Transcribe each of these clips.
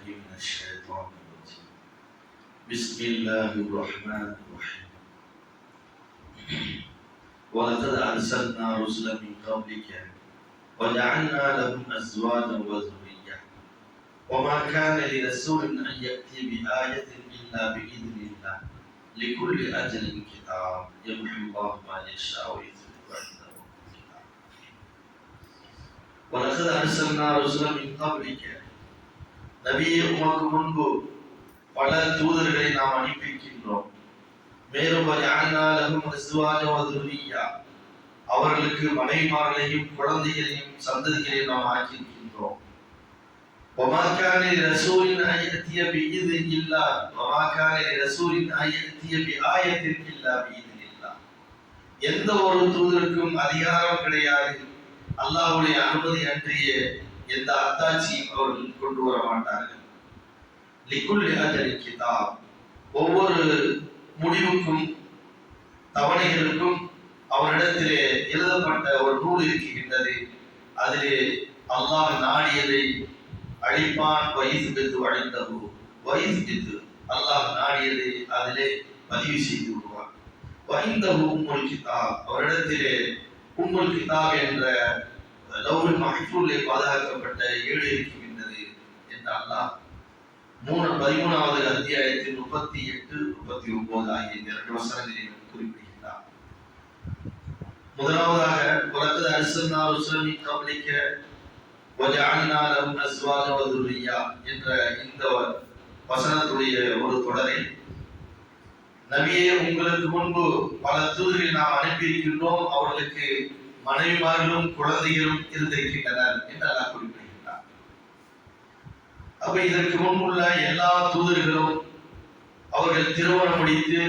من الشيطان الرجيم بسم الله الرحمن الرحيم ولقد أرسلنا رسلا من قبلك وجعلنا لهم أزواجا وذرية وما كان لرسول أن يأتي بآية إلا بإذن الله لكل أجل كتاب يمحو الله ما يشاء ويثبت عنده الكتاب ولقد أرسلنا رسلا من قبلك நபியே உமக்கு முன்பு பல தூதர்களை நாம் அனுப்பியிருக்கின்றோம். மேலும் அவர்களுக்கு மனைவிமார்களையும் குழந்தைகளையும் சந்ததிகளையும் நாம் ஆக்கியிருக்கின்றோம். எந்த ஒரு தூதருக்கும் அதிகாரம் கிடையாது, அல்லாஹ்வுடைய அனுமதி அன்றிய எந்த அத்தாட்சியும் அவர்கள் கொண்டு வர மாட்டார்கள். லிக்குல் அஜலின் கிதாப், ஒவ்வொரு முடிவுக்கும் தவணைகளுக்கும் அவரிடத்திலே எழுதப்பட்ட ஒரு நூல் இருக்கின்றது. அதிலே அல்லாஹ் நாடியதை அழிப்பான். அல்லாஹ் நாடியதை அதிலே பதிவு செய்து விடுவான். உம்முல் கிதாப், அவரிடத்திலே உம்முல் கிதாப் என்ற லவ்ஹுல் மஹ்ஃபூஸிலே பாதுகாக்கப்பட்ட ஏடு இருக்கின்றது என்று அல்லாஹ் 13வது அத்தியாயத்தில் 38, 39 ஆகிய இரண்டு வசனங்களில் குறிப்பிடுகிறார். முதலாவதாக வலக்கத் அர்ஸல்னா ரஸூலன் மின் கப்லிக வஜஅல்னா லஹும் அஸ்வாஜ வ ذُرِّيَّةً என்ற இந்த வசனத்துடைய ஒரு தொடரை, நபியே உங்களுக்கு முன்பு பல தூதர்களை நாம் அனுப்பியிருக்கின்றோம், அவர்களுக்கு மனைவிமார்களும் குழந்தைகளும் இருந்திருக்கின்றனர் என்று அல்லாஹ் குறிப்பிடுகிறார். அப்ப இதற்கு முன்புள்ள எல்லா தூதர்களும் அவர்கள் திருமணம் முடித்து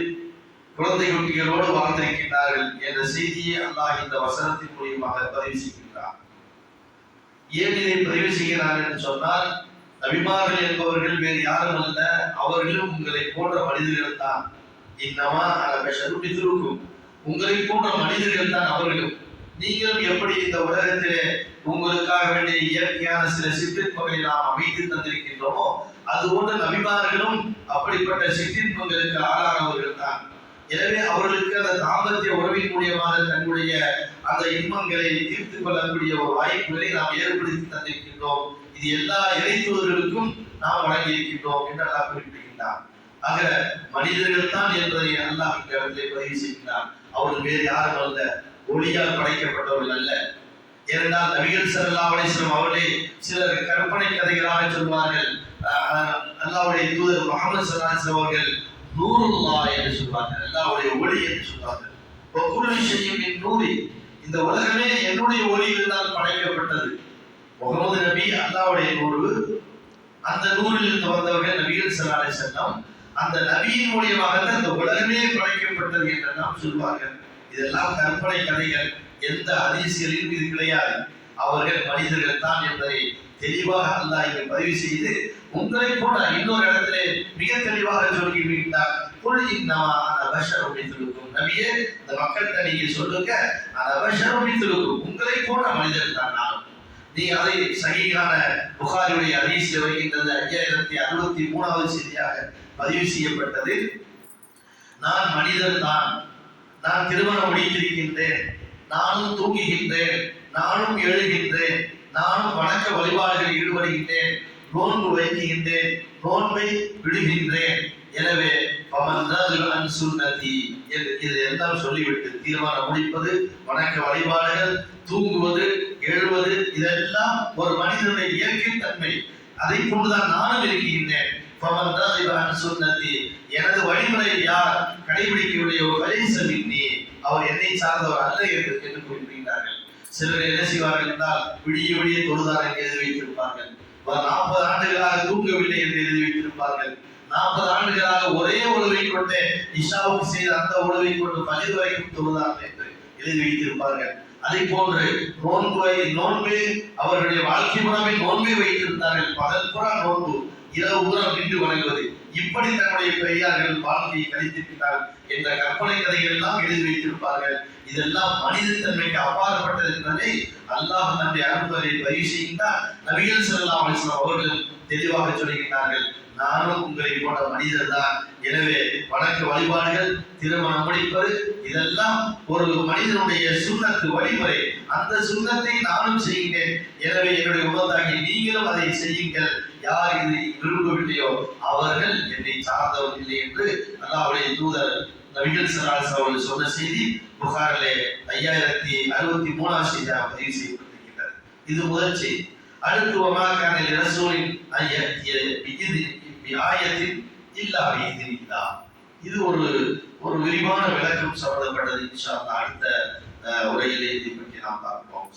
குழந்தை குட்டிகளோடு வாழ்ந்திருக்கின்றார்கள் என்ற செய்தியை அல்லாஹ் இந்த வசனத்தின் மூலமாக பதிவு செய்கின்றார். ஏன் இதை பதிவு செய்கிறார் என்று சொன்னால், நபிமார்கள் என்பவர்கள் வேறு யாரும் அல்ல, அவர்களும் உங்களை போன்ற மனிதர்கள் தான். இன்னமா இருக்கும், உங்களை போன்ற மனிதர்கள் தான் அவர்களும். நீங்களும் எப்படி இந்த உலகத்திலே உங்களுக்காக வேண்டிய இயற்கையான சில சிற்றின்பங்களை நாம் அமைத்து தந்திருக்கின்றோமோ, அதுபோன்ற நபிமார்களும் அப்படிப்பட்ட சிற்றின்பங்களுக்கு ஆளானவர்கள் தான். எனவே அவர்களுக்கு அந்த தாம்பத்திய உறவின் மூலியமாக தன்னுடைய அந்த இன்பங்களை தீர்த்து கொள்ளக்கூடிய ஒரு வாய்ப்புகளை நாம் ஏற்படுத்தி தந்திருக்கின்றோம். இது எல்லா இறை தூதர்களுக்கும் நாம் வழங்கியிருக்கின்றோம் என்று அல்லாஹ் குறிப்பிடுகின்றார். ஆக மனிதர்கள் தான் என்பதை அல்லாஹ் இந்த இடத்திலே பதிவு செய்கிறார். அவர்கள் வேறு யாரும் அல்ல, ஒளியால் படைக்கப்பட்டவர்கள் அல்ல. ஏனென்றால் நபிகள் ஸல்லல்லாஹு அலைஹி வஸல்லம் அவர்களே சிலர் கற்பனை கதைகளாக சொல்வார்கள். அல்லாஹ்வுடைய தூதர் முஹம்மது ஸல்லல்லாஹு அலைஹி வஸல்லம் அவர்கள் நூருல்லாஹ் என்று சொல்வார்கள், அல்லாஹ்வுடைய ஒளி என்று சொல்வார்கள். வகுல்லு ஷைஇன் மின் நூரி, இந்த உலகமே என்னுடைய ஒளியில் தான் படைக்கப்பட்டது. முஹம்மது நபி அல்லாஹ்வுடைய நூறு, அந்த நூறில் இருந்து வந்தவர்கள் நபிகள் ஸல்லல்லாஹு அலைஹி வஸல்லம். அந்த நபியின் மூலமாக தான் இந்த உலகமே படைக்கப்பட்டது என்று நாம் சொல்வார்கள். இதெல்லாம் கற்பனை கதைகள், எந்த ஹதீஸ்களிலும் இது கிடையாது. அவர்கள் மனிதர்கள் தான் என்பதை தெளிவாக அல்லாஹ் இங்கே பதிவு செய்து, உங்களை போல இன்னொரு இடத்திலே மிக தெளிவாக சொல்லிவிட்டார். குல் இன்னமா அன பஷரும் மித்லுக்கும், நபியே இந்த மக்கள்கிட்ட நீங்க சொல்லுங்க, அன பஷரும் மித்லுக்கும், உங்களை போல மனிதர் தான் நான். நீ அதை சஹீஹான புகாரியுடைய ஹதீஸில் வருகின்றது. 5063வது செய்தியாக பதிவு செய்யப்பட்டது. நான் மனிதர் தான், நான் திருமணம் முடித்திருக்கின்றேன், நானும் தூங்குகின்றேன், நானும் எழுகின்றேன், நானும் வணக்க வழிபாடுகளில் ஈடுபடுகின்றேன், நோன்பு வைக்கின்றேன், நோன்பை விடுகின்றேன். எனவே இது எல்லாம் சொல்லிவிட்டு தீர்மானம் முடிப்பது, வணக்க வழிபாடுகள், தூங்குவது, எழுவது, இதெல்லாம் ஒரு மனிதனுடைய இயற்கை தன்மை. அதை போன்றுதான் நானும் இருக்கின்றேன். எனது வழிமுறை யார் கடைபிடிக்கக்கூடிய ஒரு வழிசலின்னி, அவர் என்னை சார்ந்தவர் அல்ல என்று குறிப்பிடுகிறார்கள். சிலர் என்ன செய்வார்கள் என்றால், விடிய விடிய தொழுதார் என்று எழுதி வைத்திருப்பார்கள். 40 ஆண்டுகளாக தூங்கவில்லை என்று எழுதி வைத்திருப்பார்கள். 40 ஆண்டுகளாக ஒரே உணவை கொண்டு இஷாவுக்கு செய்த அந்த உணவை கொண்டு பஜர் வரைக்கும் தொழுதார்கள் என்று எழுதி வைத்திருப்பார்கள். அதை போன்று நோன்பு அவர்களுடைய வாழ்க்கை முறைமை நோன்பை வைத்திருந்தார்கள். பகல் புறா நோன்பு, இரவு பூரா நின்று வணங்குவது, இப்படி தன்னுடைய பெரியார்கள் வாழ்க்கையை கழித்திருக்கிறார்கள் என்ற கற்பனை கதைகள் எல்லாம் எழுதி வைத்திருப்பார்கள். இதெல்லாம் மனித தன்மைக்கு அப்பாற்பட்டது என்பதை அல்லாஹ் தன்னுடைய அனுமதியை பதிவு செய்கின்றார். நபிகள் ஸல்லல்லாஹு அலைஹி வஸல்லம் அவர்கள் தெளிவாக சொல்கிறார்கள், நானும் உங்களை போன்ற மனிதர் தான். எனவே வணக்க வழிபாடுகள், திருமணம் முடிப்பது இதெல்லாம் ஒரு மனிதனுடைய சுன்னத்து வழிமுறை. அந்த சுன்னத்தை நானும் செய்கிறேன். எனவே என்னுடைய உமத்தாகி நீங்களும் அதை செய்யுங்கள். யார் இது விரும்பவில்லையோ அவர்கள் என்னை சார்ந்தவர் இல்லை என்று அல்லாஹ்வுடைய தூதர் நபிகள் ஸல்லல்லாஹு அலைஹி வஸல்லம் சொன்ன செய்தி புகாரிலே 5063 செய்தியாக பதிவு செய்யப்பட்டிருக்கிறது. இது முதல் செய்தி. அடுத்து வமாக்கான ரசூலின் ஆயத்தின் இல்லா பிஇذنில்லா. இது ஒரு விரிவான விளக்கம் சம்பந்தப்பட்டது. இன்ஷா அல்லாஹ் அடுத்த உரையிலே இதை பற்றி நாம் பார்ப்போம்.